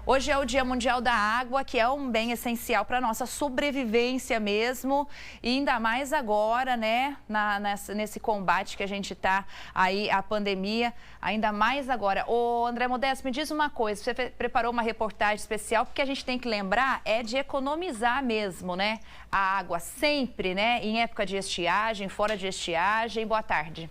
Hoje é o Dia Mundial da Água, que é um bem essencial para a nossa sobrevivência mesmo. E ainda mais agora, né, nesse combate que a gente está aí, a pandemia, ainda mais agora. Ô, André Modesto, me diz uma coisa, você preparou uma reportagem especial, porque a gente tem que lembrar é de economizar mesmo, né? A água sempre, né? Em época de estiagem, fora de estiagem. Boa tarde.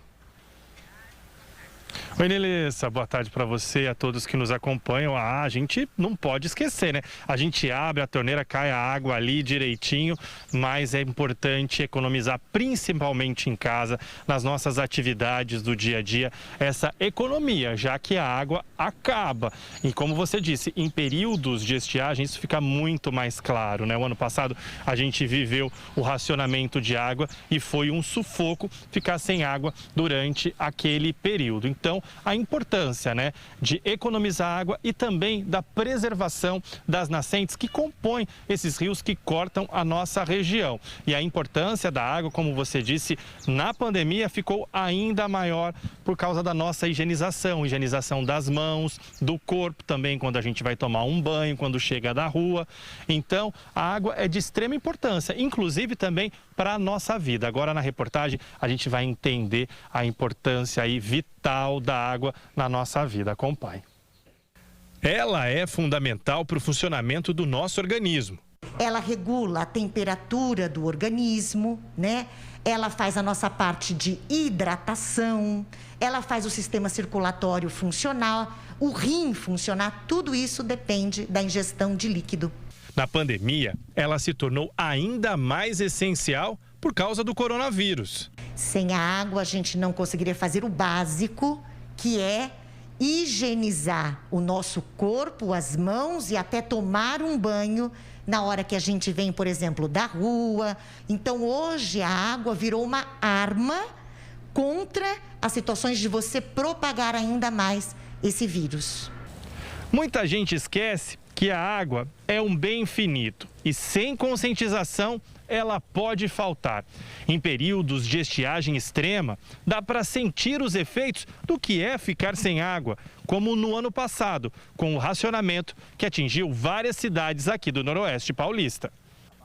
Oi, Nelissa, boa tarde para você e a todos que nos acompanham. A gente não pode esquecer, né? A gente abre a torneira, cai a água ali direitinho, mas é importante economizar, principalmente em casa, nas nossas atividades do dia a dia, essa economia, já que a água acaba. E como você disse, em períodos de estiagem isso fica muito mais claro, né? O ano passado a gente viveu o racionamento de água e foi um sufoco ficar sem água durante aquele período. Então, a importância, né, de economizar água e também da preservação das nascentes que compõem esses rios que cortam a nossa região. E a importância da água, como você disse, na pandemia ficou ainda maior por causa da nossa higienização das mãos, do corpo também quando a gente vai tomar um banho, quando chega da rua. Então, a água é de extrema importância, inclusive também para a nossa vida. Agora, na reportagem, a gente vai entender a importância aí vital da água na nossa vida. Acompanhe. Ela é fundamental para o funcionamento do nosso organismo. Ela regula a temperatura do organismo, né? Ela faz a nossa parte de hidratação, ela faz o sistema circulatório funcionar, o rim funcionar, tudo isso depende da ingestão de líquido. Na pandemia, ela se tornou ainda mais essencial por causa do coronavírus. Sem a água, a gente não conseguiria fazer o básico, que é higienizar o nosso corpo, as mãos e até tomar um banho na hora que a gente vem, por exemplo, da rua. Então, hoje, a água virou uma arma contra as situações de você propagar ainda mais esse vírus. Muita gente esquece que a água é um bem finito e sem conscientização ela pode faltar. Em períodos de estiagem extrema, dá para sentir os efeitos do que é ficar sem água, como no ano passado, com o racionamento que atingiu várias cidades aqui do Noroeste Paulista.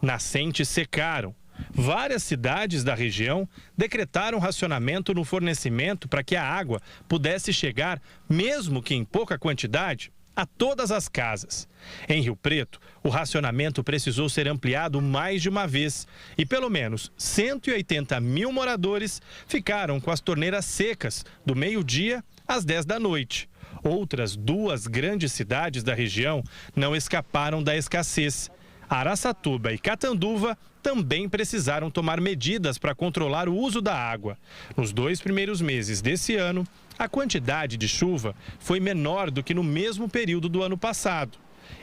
Nascentes secaram. Várias cidades da região decretaram racionamento no fornecimento para que a água pudesse chegar, mesmo que em pouca quantidade, a todas as casas. Em Rio Preto, o racionamento precisou ser ampliado mais de uma vez e pelo menos 180 mil moradores ficaram com as torneiras secas do meio-dia às 10 da noite. Outras duas grandes cidades da região não escaparam da escassez. Araçatuba e Catanduva também precisaram tomar medidas para controlar o uso da água. Nos 2 primeiros meses desse ano, a quantidade de chuva foi menor do que no mesmo período do ano passado.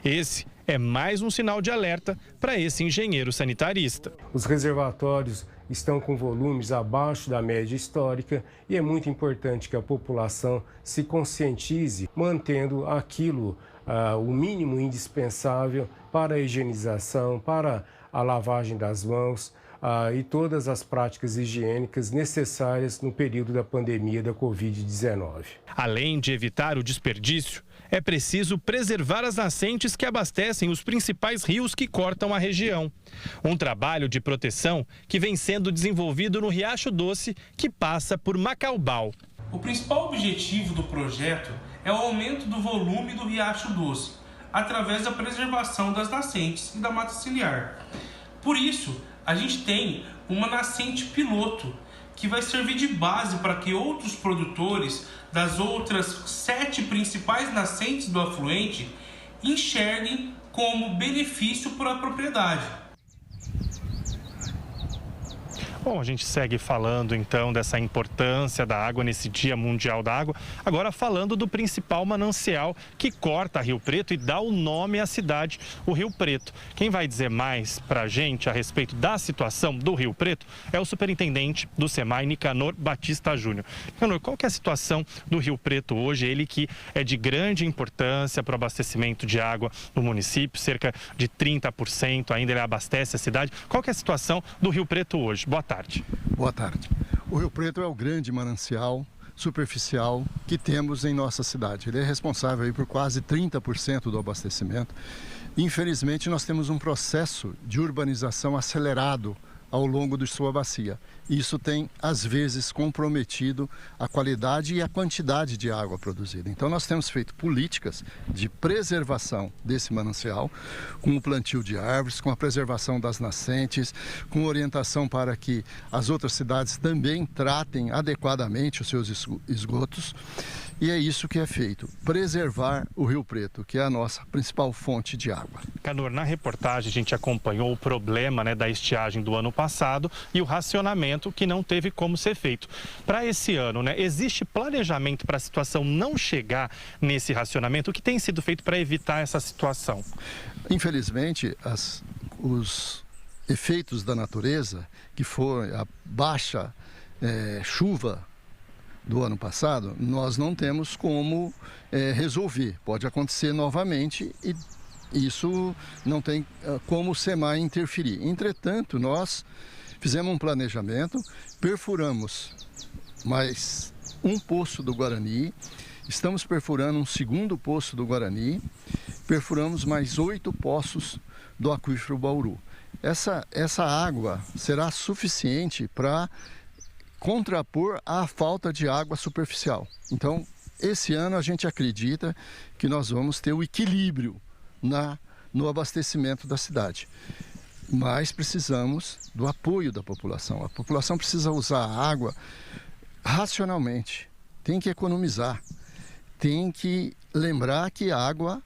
Esse é mais um sinal de alerta para esse engenheiro sanitarista. Os reservatórios estão com volumes abaixo da média histórica e é muito importante que a população se conscientize, mantendo aquilo, o mínimo indispensável para a higienização, para a lavagem das mãos e todas as práticas higiênicas necessárias no período da pandemia da Covid-19. Além de evitar o desperdício, é preciso preservar as nascentes que abastecem os principais rios que cortam a região. Um trabalho de proteção que vem sendo desenvolvido no Riacho Doce, que passa por Macaubal. O principal objetivo do projeto é o aumento do volume do Riacho Doce, através da preservação das nascentes e da mata ciliar. Por isso, a gente tem uma nascente piloto, que vai servir de base para que outros produtores das outras 7 principais nascentes do afluente enxerguem como benefício para a propriedade. Bom, a gente segue falando então dessa importância da água nesse Dia Mundial da Água, agora falando do principal manancial que corta Rio Preto e dá o nome à cidade, o Rio Preto. Quem vai dizer mais para a gente a respeito da situação do Rio Preto é o superintendente do SEMAI, Nicanor Batista Júnior. Nicanor, qual que é a situação do Rio Preto hoje? Ele que é de grande importância para o abastecimento de água no município, cerca de 30% ainda ele abastece a cidade. Qual que é a situação do Rio Preto hoje? Boa tarde. Boa tarde. O Rio Preto é o grande manancial superficial que temos em nossa cidade. Ele é responsável aí por quase 30% do abastecimento. Infelizmente, nós temos um processo de urbanização acelerado ao longo de sua bacia. Isso tem, às vezes, comprometido a qualidade e a quantidade de água produzida. Então, nós temos feito políticas de preservação desse manancial, com o plantio de árvores, com a preservação das nascentes, com orientação para que as outras cidades também tratem adequadamente os seus esgotos. E é isso que é feito, preservar o Rio Preto, que é a nossa principal fonte de água. Canor, na reportagem a gente acompanhou o problema, né, da estiagem do ano passado e o racionamento que não teve como ser feito. Para esse ano, né, existe planejamento para a situação não chegar nesse racionamento? O que tem sido feito para evitar essa situação? Infelizmente, os efeitos da natureza, que foi a baixa chuva do ano passado, nós não temos como resolver. Pode acontecer novamente e isso não tem como o SEMAI interferir. Entretanto, nós fizemos um planejamento, perfuramos mais um poço do Guarani, estamos perfurando um segundo poço do Guarani, perfuramos mais 8 poços do aquífero Bauru. Essa água será suficiente para contrapor a falta de água superficial. Então, esse ano a gente acredita que nós vamos ter o equilíbrio no abastecimento da cidade. Mas precisamos do apoio da população. A população precisa usar a água racionalmente, tem que economizar, tem que lembrar que a água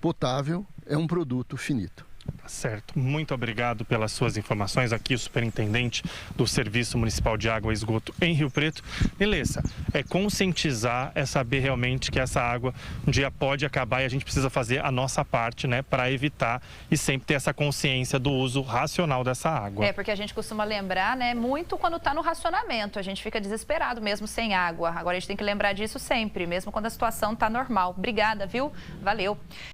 potável é um produto finito. Certo. Muito obrigado pelas suas informações. Aqui o superintendente do Serviço Municipal de Água e Esgoto em Rio Preto. Melissa, é conscientizar, é saber realmente que essa água um dia pode acabar e a gente precisa fazer a nossa parte, né, para evitar e sempre ter essa consciência do uso racional dessa água. É, porque a gente costuma lembrar, né, muito quando está no racionamento. A gente fica desesperado mesmo sem água. Agora a gente tem que lembrar disso sempre, mesmo quando a situação está normal. Obrigada, viu? Valeu.